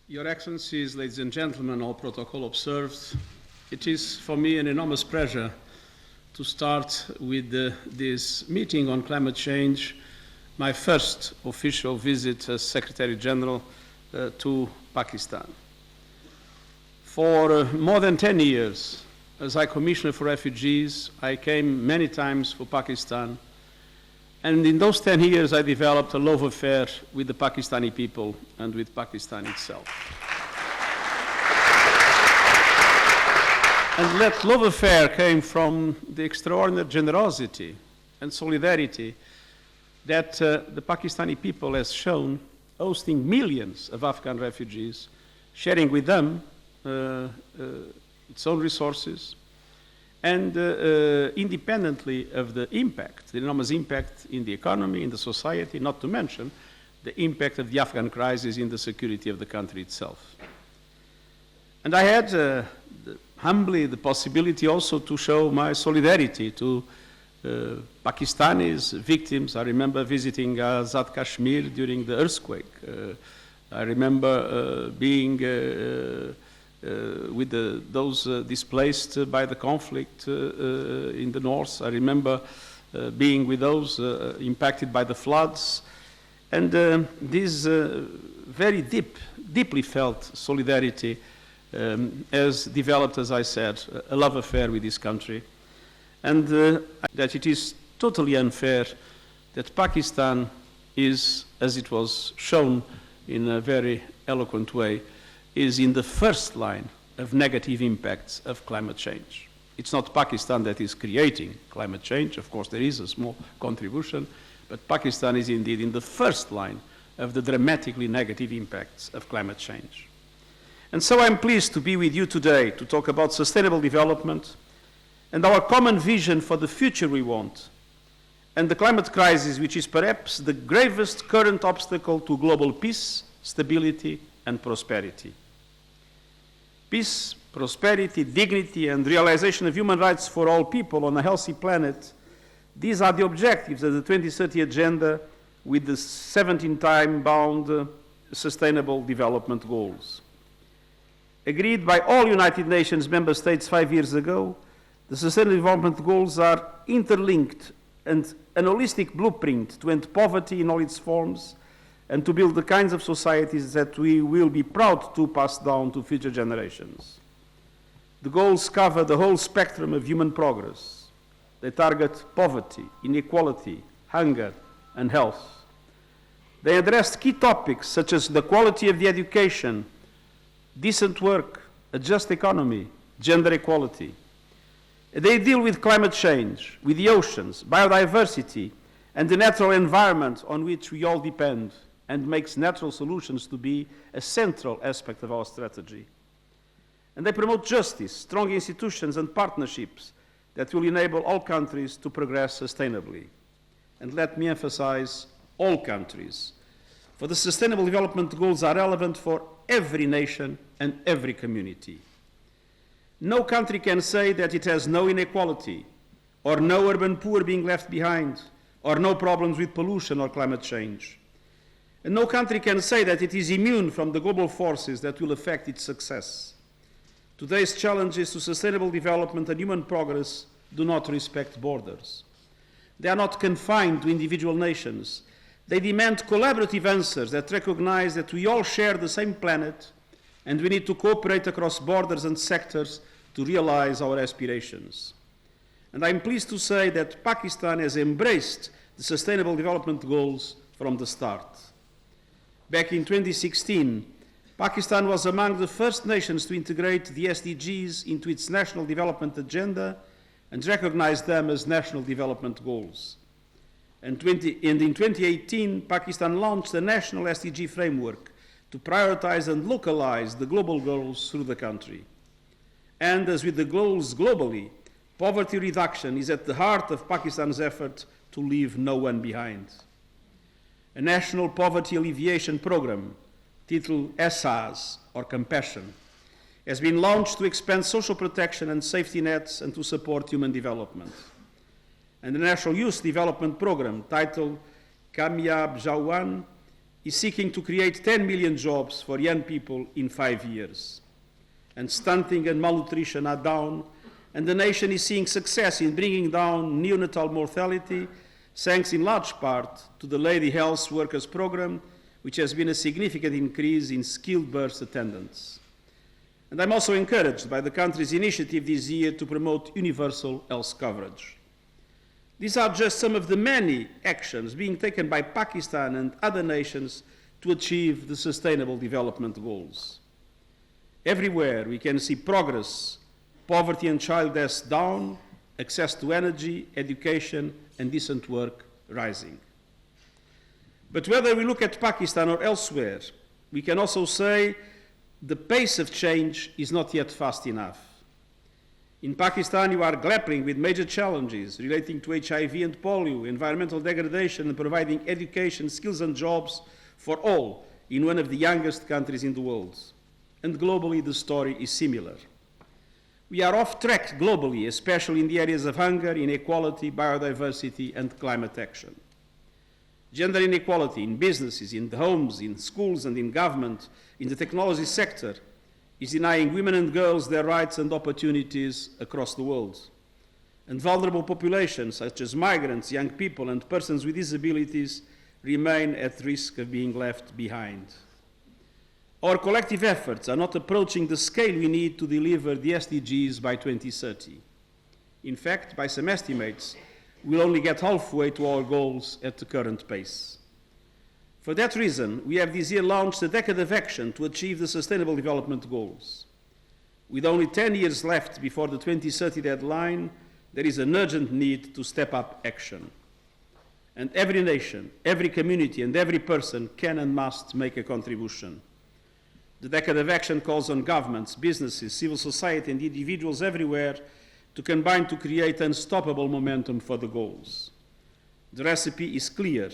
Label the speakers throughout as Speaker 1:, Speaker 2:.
Speaker 1: Your Excellencies, ladies and gentlemen, all protocol observed, it is for me an enormous pleasure to start with this meeting on climate change, my first official visit as Secretary-General to Pakistan. For more than 10 years, as High Commissioner for Refugees, I came many times for Pakistan, and in those 10 years I developed a love affair with the Pakistani people and with Pakistan itself. And that love affair came from the extraordinary generosity and solidarity that the Pakistani people has shown, hosting millions of Afghan refugees, sharing with them its own resources, and independently of the impact, the enormous impact in the economy, in the society, not to mention the impact of the Afghan crisis in the security of the country itself. And I had humbly the possibility also to show my solidarity to Pakistanis, victims. I remember visiting Azad Kashmir during the earthquake. I remember being with those displaced by the conflict in the north. I remember being with those impacted by the floods. And this very deeply felt solidarity has developed, as I said, a love affair with this country. And that it is totally unfair that Pakistan is, as it was shown in a very eloquent way, is in the first line of negative impacts of climate change. It's not Pakistan that is creating climate change. Of course, there is a small contribution, but Pakistan is indeed in the first line of the dramatically negative impacts of climate change. And so I'm pleased to be with you today to talk about sustainable development and our common vision for the future we want, and the climate crisis, which is perhaps the gravest current obstacle to global peace, stability, and prosperity. Peace, prosperity, dignity, and realization of human rights for all people on a healthy planet, these are the objectives of the 2030 Agenda with the 17 time-bound Sustainable Development Goals. Agreed by all United Nations member states 5 years ago, the Sustainable Development Goals are interlinked and an holistic blueprint to end poverty in all its forms and to build the kinds of societies that we will be proud to pass down to future generations. The goals cover the whole spectrum of human progress. They target poverty, inequality, hunger, and health. They address key topics such as the quality of the education, decent work, a just economy, gender equality. They deal with climate change, with the oceans, biodiversity, and the natural environment on which we all depend, and makes natural solutions to be a central aspect of our strategy. And they promote justice, strong institutions, and partnerships that will enable all countries to progress sustainably. And let me emphasize, all countries. For the Sustainable Development Goals are relevant for every nation and every community. No country can say that it has no inequality, or no urban poor being left behind, or no problems with pollution or climate change. And no country can say that it is immune from the global forces that will affect its success. Today's challenges to sustainable development and human progress do not respect borders. They are not confined to individual nations. They demand collaborative answers that recognize that we all share the same planet and we need to cooperate across borders and sectors to realize our aspirations. And I'm pleased to say that Pakistan has embraced the Sustainable Development Goals from the start. Back in 2016, Pakistan was among the first nations to integrate the SDGs into its National Development Agenda and recognize them as National Development Goals. And in 2018, Pakistan launched a national SDG framework to prioritize and localize the global goals through the country. And as with the goals globally, poverty reduction is at the heart of Pakistan's effort to leave no one behind. A national poverty alleviation program, titled ESAS, or Compassion, has been launched to expand social protection and safety nets and to support human development. And the National Youth Development Program, titled Kamyab Jawan, is seeking to create 10 million jobs for young people in 5 years. And stunting and malnutrition are down, and the nation is seeing success in bringing down neonatal mortality, thanks in large part to the Lady Health Workers Programme, which has been a significant increase in skilled birth attendance. And I'm also encouraged by the country's initiative this year to promote universal health coverage. These are just some of the many actions being taken by Pakistan and other nations to achieve the Sustainable Development Goals. Everywhere we can see progress, poverty and child deaths down, access to energy, education and decent work rising. But whether we look at Pakistan or elsewhere, we can also say the pace of change is not yet fast enough. In Pakistan, you are grappling with major challenges relating to HIV and polio, environmental degradation, and providing education, skills and jobs for all in one of the youngest countries in the world. And globally, the story is similar. We are off track globally, especially in the areas of hunger, inequality, biodiversity, and climate action. Gender inequality in businesses, in homes, in schools, and in government, in the technology sector, is denying women and girls their rights and opportunities across the world. And vulnerable populations, such as migrants, young people, and persons with disabilities, remain at risk of being left behind. Our collective efforts are not approaching the scale we need to deliver the SDGs by 2030. In fact, by some estimates, we'll only get halfway to our goals at the current pace. For that reason, we have this year launched a decade of action to achieve the Sustainable Development Goals. With only 10 years left before the 2030 deadline, there is an urgent need to step up action. And every nation, every community, and every person can and must make a contribution. The Decade of Action calls on governments, businesses, civil society, and individuals everywhere to combine to create unstoppable momentum for the goals. The recipe is clear.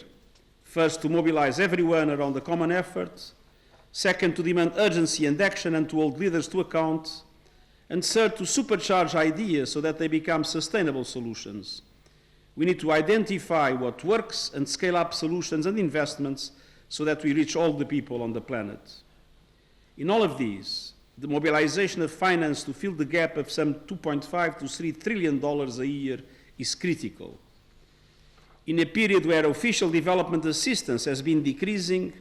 Speaker 1: First, to mobilize everyone around a common effort. Second, to demand urgency and action and to hold leaders to account. And third, to supercharge ideas so that they become sustainable solutions. We need to identify what works and scale up solutions and investments so that we reach all the people on the planet. In all of these, the mobilization of finance to fill the gap of some $2.5 to $3 trillion a year is critical. In a period where official development assistance has been decreasing,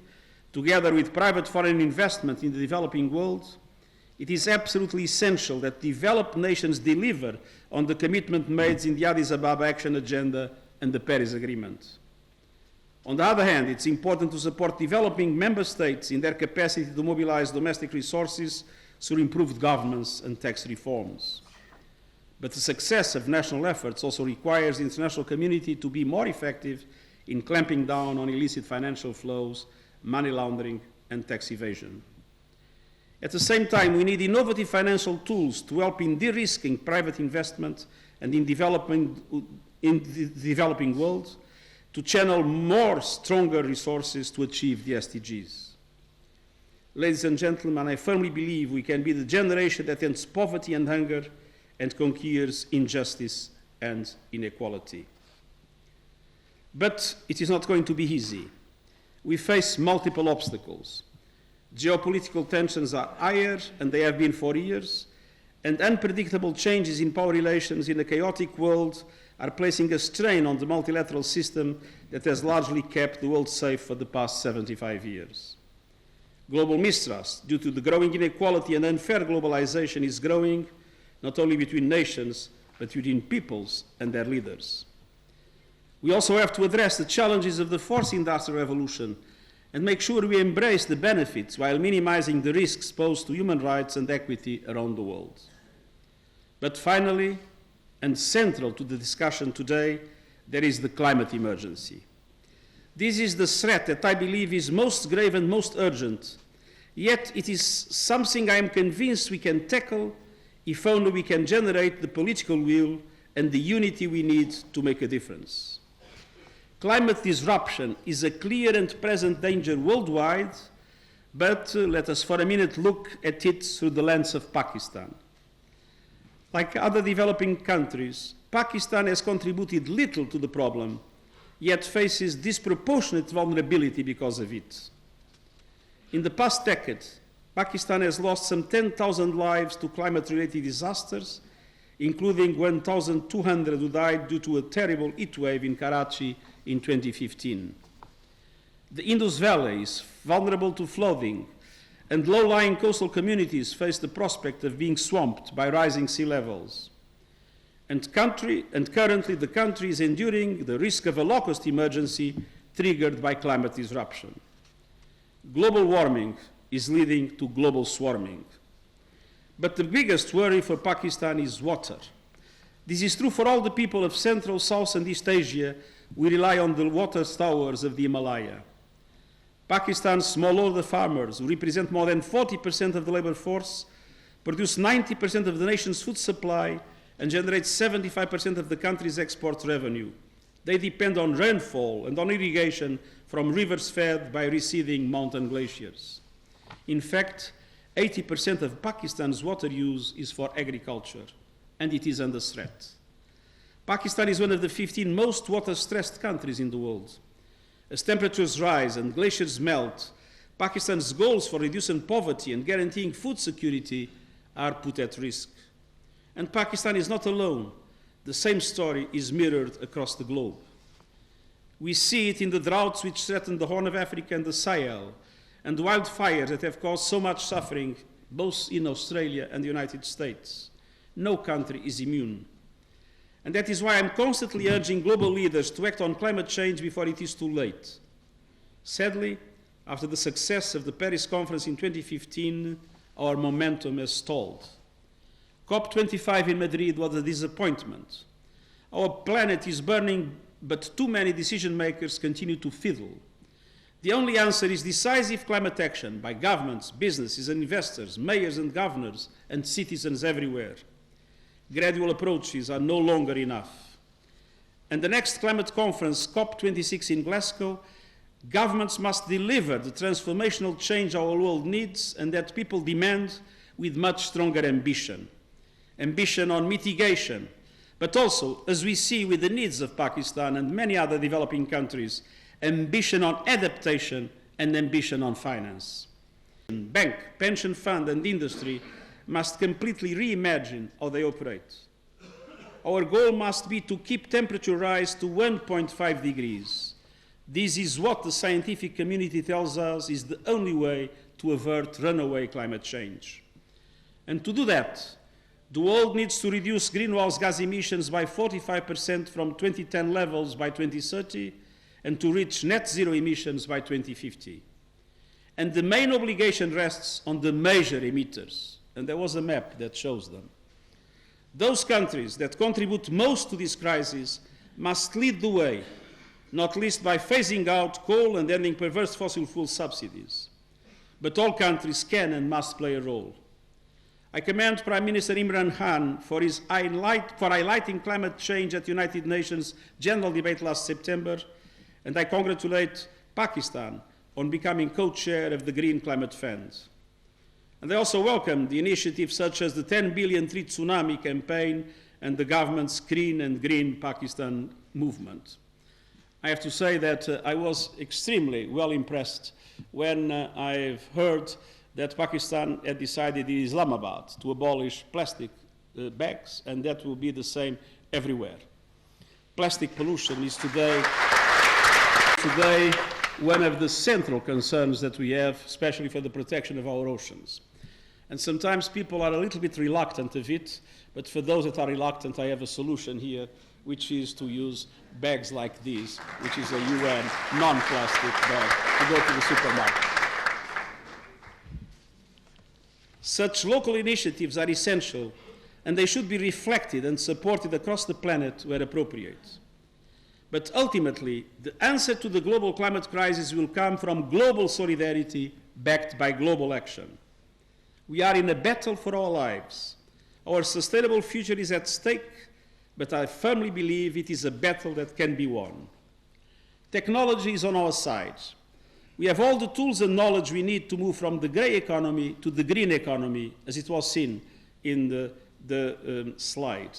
Speaker 1: together with private foreign investment in the developing world, it is absolutely essential that developed nations deliver on the commitment made in the Addis Ababa Action Agenda and the Paris Agreement. On the other hand, it's important to support developing member states in their capacity to mobilize domestic resources through improved governance and tax reforms. But the success of national efforts also requires the international community to be more effective in clamping down on illicit financial flows, money laundering, and tax evasion. At the same time, we need innovative financial tools to help in de-risking private investment and in the developing world, to channel more stronger resources to achieve the SDGs. Ladies and gentlemen, I firmly believe we can be the generation that ends poverty and hunger and conquers injustice and inequality. But it is not going to be easy. We face multiple obstacles. Geopolitical tensions are higher, and they have been for years, and unpredictable changes in power relations in a chaotic world are placing a strain on the multilateral system that has largely kept the world safe for the past 75 years. Global mistrust, due to the growing inequality and unfair globalization, is growing, not only between nations, but between peoples and their leaders. We also have to address the challenges of the fourth industrial revolution and make sure we embrace the benefits while minimizing the risks posed to human rights and equity around the world. But finally, and central to the discussion today, there is the climate emergency. This is the threat that I believe is most grave and most urgent, yet it is something I am convinced we can tackle if only we can generate the political will and the unity we need to make a difference. Climate disruption is a clear and present danger worldwide, but let us for a minute look at it through the lens of Pakistan. Like other developing countries, Pakistan has contributed little to the problem, yet faces disproportionate vulnerability because of it. In the past decade, Pakistan has lost some 10,000 lives to climate-related disasters, including 1,200 who died due to a terrible heat wave in Karachi in 2015. The Indus Valley is vulnerable to flooding, and low-lying coastal communities face the prospect of being swamped by rising sea levels. And currently the country is enduring the risk of a locust emergency triggered by climate disruption. Global warming is leading to global swarming. But the biggest worry for Pakistan is water. This is true for all the people of Central, South, and East Asia. We rely on the water towers of the Himalaya. Pakistan's smallholder farmers, who represent more than 40% of the labor force, produce 90% of the nation's food supply and generate 75% of the country's export revenue. They depend on rainfall and on irrigation from rivers fed by receding mountain glaciers. In fact, 80% of Pakistan's water use is for agriculture, and it is under threat. Pakistan is one of the 15 most water-stressed countries in the world. As temperatures rise and glaciers melt, Pakistan's goals for reducing poverty and guaranteeing food security are put at risk. And Pakistan is not alone. The same story is mirrored across the globe. We see it in the droughts which threaten the Horn of Africa and the Sahel, and the wildfires that have caused so much suffering both in Australia and the United States. No country is immune. And that is why I'm constantly urging global leaders to act on climate change before it is too late. Sadly, after the success of the Paris conference in 2015, our momentum has stalled. COP25 in Madrid was a disappointment. Our planet is burning, but too many decision makers continue to fiddle. The only answer is decisive climate action by governments, businesses and investors, mayors and governors, and citizens everywhere. Gradual approaches are no longer enough. And the next climate conference, COP26 in Glasgow, governments must deliver the transformational change our world needs and that people demand with much stronger ambition. Ambition on mitigation, but also, as we see with the needs of Pakistan and many other developing countries, ambition on adaptation and ambition on finance. Bank, pension fund and industry must completely reimagine how they operate. Our goal must be to keep temperature rise to 1.5 degrees. This is what the scientific community tells us is the only way to avert runaway climate change. And to do that, the world needs to reduce greenhouse gas emissions by 45% from 2010 levels by 2030 and to reach net zero emissions by 2050. And the main obligation rests on the major emitters, and there was a map that shows them. Those countries that contribute most to this crisis must lead the way, not least by phasing out coal and ending perverse fossil fuel subsidies. But all countries can and must play a role. I commend Prime Minister Imran Khan for highlighting climate change at the United Nations General Debate last September, and I congratulate Pakistan on becoming co-chair of the Green Climate Fund. And I also welcome the initiatives such as the 10 billion Treat Tsunami campaign and the government's Clean and Green Pakistan movement. I have to say that I was extremely well impressed when I've heard that Pakistan had decided in Islamabad to abolish plastic bags, and that will be the same everywhere. Plastic pollution is today one of the central concerns that we have, especially for the protection of our oceans. And sometimes people are a little bit reluctant of it, but for those that are reluctant, I have a solution here, which is to use bags like these, which is a UN non-plastic bag, to go to the supermarket. Such local initiatives are essential, and they should be reflected and supported across the planet where appropriate. But ultimately, the answer to the global climate crisis will come from global solidarity backed by global action. We are in a battle for our lives. Our sustainable future is at stake, but I firmly believe it is a battle that can be won. Technology is on our side. We have all the tools and knowledge we need to move from the grey economy to the green economy, as it was seen in the slide.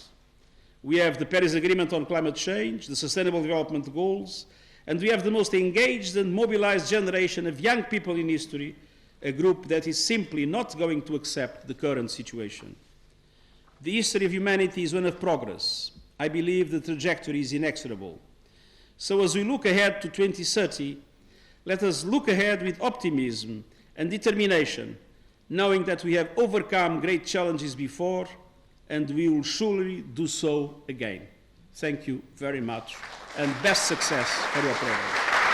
Speaker 1: We have the Paris Agreement on climate change, the Sustainable Development Goals, and we have the most engaged and mobilized generation of young people in history a group that is simply not going to accept the current situation. The history of humanity is one of progress. I believe the trajectory is inexorable. So as we look ahead to 2030, let us look ahead with optimism and determination, knowing that we have overcome great challenges before, and we will surely do so again. Thank you very much, and best success for your program.